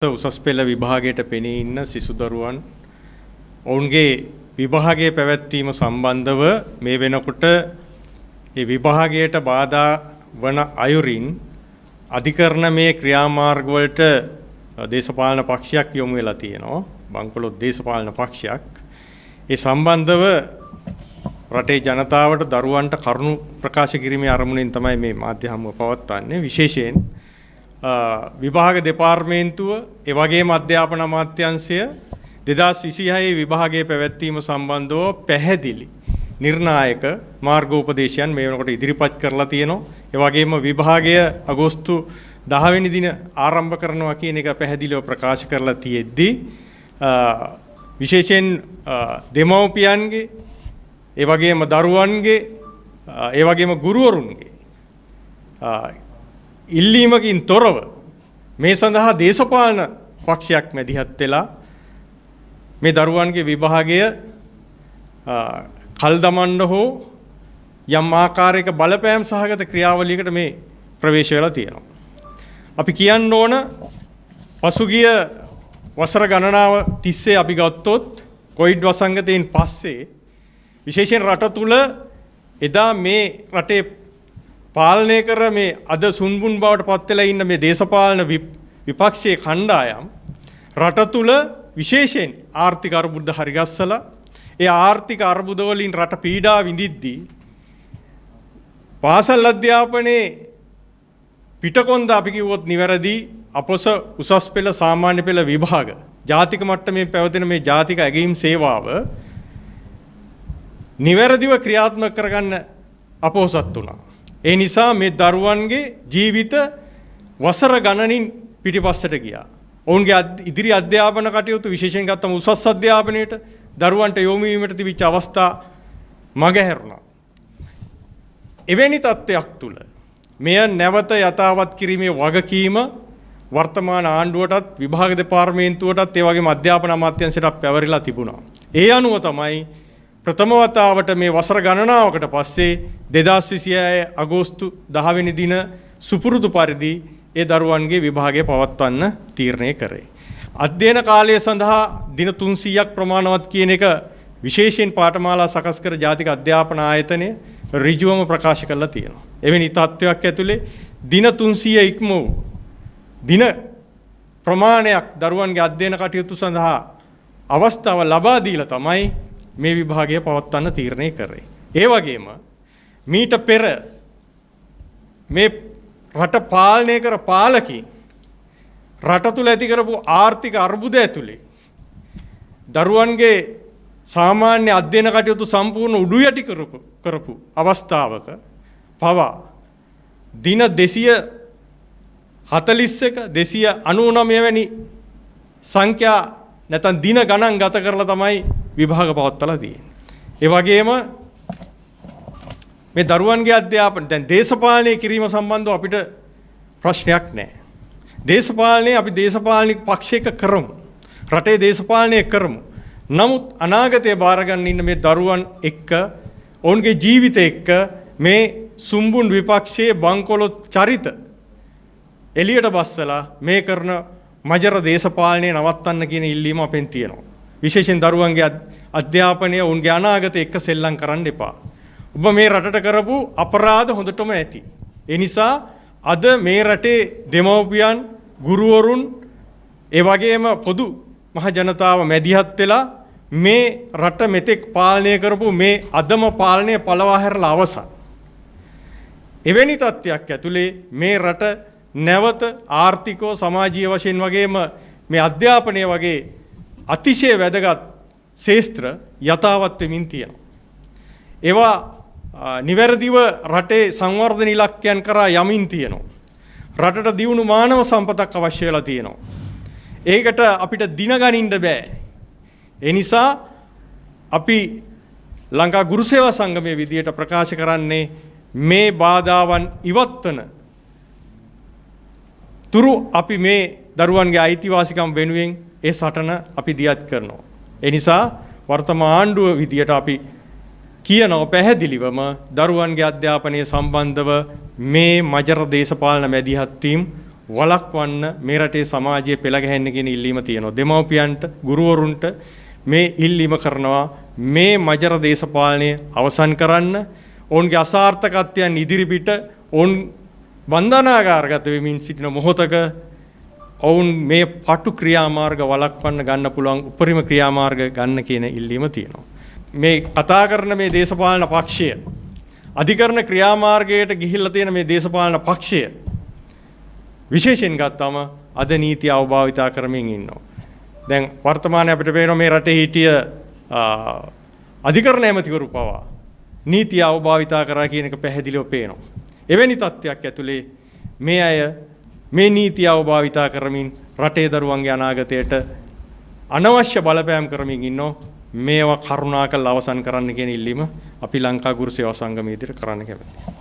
උසස් පෙළ විභාගයට පෙනී ඉන්න සිසු දරුවන් ඔවුන්ගේ විභාගයේ පැවැත්වීම සම්බන්ධව මේ වෙනකොට ඒ විභාගයට බාධා වන අයුරින් අධිකරණ මේ ක්‍රියාමාර්ග වලට දේශපාලන පක්ෂයක් යොමු වෙලා තියෙනවා. බංකොලොත් දේශපාලන පක්ෂයක්. ඒ සම්බන්ධව රටේ ජනතාවට දරුවන්ට කරුණු ප්‍රකාශ කිරීමේ අරමුණෙන් තමයි මේ මාධ්‍ය හමුව පවත්වන්නේ. විශේෂයෙන් විභාග දෙපාර්තමේන්තුව ඒ වගේම අධ්‍යාපන අමාත්‍යාංශය 2026 විභාගයේ පැවැත්වීම සම්බන්ධව පැහැදිලි නිර්ණායක මාර්ගෝපදේශයන් මේ වෙනකොට ඉදිරිපත් කරලා තියෙනවා. ඒ වගේම විභාගය අගෝස්තු 10 වෙනි දින ආරම්භ කරනවා කියන එක පැහැදිලිව ප්‍රකාශ කරලා තියෙද්දී විශේෂයෙන් දෙමව්පියන්ගේ ඒ වගේම දරුවන්ගේ ඒ වගේම ගුරුවරුන්ගේ ඉල්ලීමකින් තොරව මේ සඳහා දේශපාලන පක්ෂයක් මැදිහත් වෙලා මේ දරුවන්ගේ විභාගය කල් දමන්න හෝ යම් ආකාරයක බලපෑම් සහගත ක්‍රියාවලියකට මේ ප්‍රවේශ වෙලා තියෙනවා. අපි කියන්න ඕන පසුගිය වසර ගණනාව තිස්සේ අපි ගත්තොත් කොවිඩ් වසංගතයෙන් පස්සේ විශේෂයෙන් රට තුල එදා මේ රටේ පාලනය කර මේ අද සුන්බුන් බවට පත් වෙලා ඉන්න මේ දේශපාලන විපක්ෂයේ කණ්ඩායම් රට තුල විශේෂයෙන් ආර්ථික අර්බුද හරිගස්සලා ඒ ආර්ථික අර්බුද වලින් රට පීඩා විඳිද්දී පාසල් අධ්‍යාපනයේ පිටකොන්ද අපි කිව්වොත් නිවැරදි අපොස උසස් පෙළ සාමාන්‍ය පෙළ විභාග ජාතික මට්ටමේ පැවතෙන මේ ජාතික ඇගීම් සේවාව නිවැරදිව ක්‍රියාත්මක කරගන්න අපොහසත් වුණා. ඒ නිසා මේ දරුවන්ගේ ජීවිත වසර ගණනින් පිටිපස්සට ගියා. ඔවුන්ගේ ඉදිරි අධ්‍යාපන කටයුතු විශේෂයෙන් ගත්තම උසස් අධ්‍යාපනයට දරුවන්ට යොමු වීමට තිබිච්ච අවස්ථා මගහැරුණා. එවැනි තත්ත්වයක් තුල මෙය නැවත යථාවත් කිරීමේ වගකීම වර්තමාන ආණ්ඩුවටත් විභාග දෙපාර්තමේන්තුවටත් ඒ වගේම අධ්‍යාපන අමාත්‍යාංශයටත් පැවරිලා තිබුණා. ඒ අනුව තමයි ප්‍රථම වතාවට මේ වසර ගණනාවකට පස්සේ 2026 අගෝස්තු 10 වෙනි දින සුපුරුදු පරිදි ඒ දරුවන්ගේ විභාගය පවත්වන්න තීරණය කරේ. අධ්‍යයන කාලය සඳහා දින 300ක් ප්‍රමාණවත් කියන එක විශේෂයෙන් පාඨමාලා සකස් කර ජාතික අධ්‍යාපන ආයතනය ඍජුවම ප්‍රකාශ කරලා තියෙනවා. එවැනි තත්ත්වයක් ඇතුලේ දින 300 ඉක්ම වූ දින ප්‍රමාණයක් දරුවන්ගේ අධ්‍යයන කටයුතු සඳහා අවස්ථාව ලබා දීලා තමයි මේ විභාගය පවත්වන්න තීරණය කරේ. ඒ වගේම මීට පෙර මේ රට පාලනය කර පාලකී රට තුල ඇති කරපු ආර්ථික අර්බුද ඇතුලේ දරුවන්ගේ සාමාන්‍ය අධ්‍යයන කටයුතු සම්පූර්ණ උඩු යටි කරපු අවස්ථාවක පවා දින 241 299 වැනි සංඛ්‍යා නැත්නම් දින ගණන් ගත කරලා තමයි විභාග පවත්වලා තියෙන්නේ. ඒ වගේම මේ දරුවන්ගේ අධ්‍යාපන දැන් දේශපාලනය කිරීම සම්බන්ධව අපිට ප්‍රශ්නයක් නැහැ. දේශපාලනය අපි දේශපාලනික පක්ෂයක කරමු. රටේ දේශපාලනය කරමු. නමුත් අනාගතයේ බාර ගන්න ඉන්න මේ දරුවන් එක්ක ඔවුන්ගේ ජීවිත එක්ක මේ සුම්බුන් විපක්ෂයේ බංකොලොත් චරිත එළියට බස්සලා මේ කරන මජර දේශපාලනය නවත්තන්න කියන ඉල්ලීම අපෙන් තියෙනවා. විශේෂයෙන් දරුවන්ගේ අධ්‍යාපනය උන්ගේ අනාගතය එක්ක සෙල්ලම් කරන්න එපා. ඔබ මේ රටට කරපු අපරාධ හොඳටම ඇති. ඒ නිසා අද මේ රටේ දෙමව්පියන්, ගුරුවරුන්, ඒ වගේම පොදු මහ ජනතාව මැදිහත් වෙලා මේ රට මෙතෙක් පාලනය කරපු මේ අදම පාලනය පළවා හැරලා අවසන්. එවැනි තත්ත්වයක් ඇතුලේ මේ රට නැවත ආර්ථිකව සමාජීය වශයෙන් වගේම මේ අධ්‍යාපනය වගේ අතිශය වැදගත් ශාස්ත්‍ර යථාවත් වෙමින් තියෙනවා. ඒවා නිවැරදිව රටේ සංවර්ධන ඉලක්කයන් කරා යමින් තියෙනවා. රටට දියුණු මානව සම්පතක් අවශ්‍ය වෙලා තියෙනවා. ඒකට අපිට දින ගනින්න බෑ. ඒ නිසා අපි ලංකා ගුරු සේවා සංගමයේ විදියට ප්‍රකාශ කරන්නේ මේ බාධාවන් ඉවත්වන තුරු අපි මේ දරුවන්ගේ අයිතිවාසිකම් වෙනුවෙන් ඒ සටන අපි දියත් කරනවා. ඒ නිසා වර්තමාන ආණ්ඩුව විදියට අපි කියනවා පැහැදිලිවම දරුවන්ගේ අධ්‍යාපනය සම්බන්ධව මේ මජර දේශපාලන මැදිහත් වීම වළක්වන්න මේ රටේ සමාජයේ පෙළ ගැහෙන්න කියන ඉල්ලීම තියෙනවා. දෙමව්පියන්ට, ගුරුවරුන්ට මේ ඉල්ලීම කරනවා මේ මජර දේශපාලනය අවසන් කරන්න. ඔවුන්ගේ අසාර්ථකත්වයන් ඉදිරිපිට ඔවුන් බන්ධනාගාරගත වෙමින් සිටින මොහොතක ඔවුන් මේ පටු ක්‍රියාමාර්ග වළක්වන්න ගන්න පුළුවන් උපරිම ක්‍රියාමාර්ග ගන්න කියන ඉල්ලීම තියෙනවා. මේ කතා කරන මේ දේශපාලන පක්ෂය අධිකරණ ක්‍රියාමාර්ගයට ගිහිල්ලා තියෙන මේ දේශපාලන පක්ෂය විශේෂයෙන් ගත්තම අද නීතිය අවභාවිතා කරමින් ඉන්නවා. දැන් වර්තමානයේ අපිට පේනවා මේ රටේ හිටිය අධිකරණ ඇමතිවරු පවා නීතිය අවභාවිතා කරා කියන එක පැහැදිලිව පේනවා. එවැනි තත්ත්වයක් ඇතුලේ මේ අය මේ නීතිය අවභාවිතා කරමින් රටේ දරුවන්ගේ අනාගතයට අනවශ්‍ය බලපෑම් කරමින් ඉන්නෝ. මේවා කරුණාකරලා අවසන් කරන්න කියන ඉල්ලීම අපි ලංකා ගුරු සේවා සංගමයේ ඉදිරියට කරන්න කැමතියි.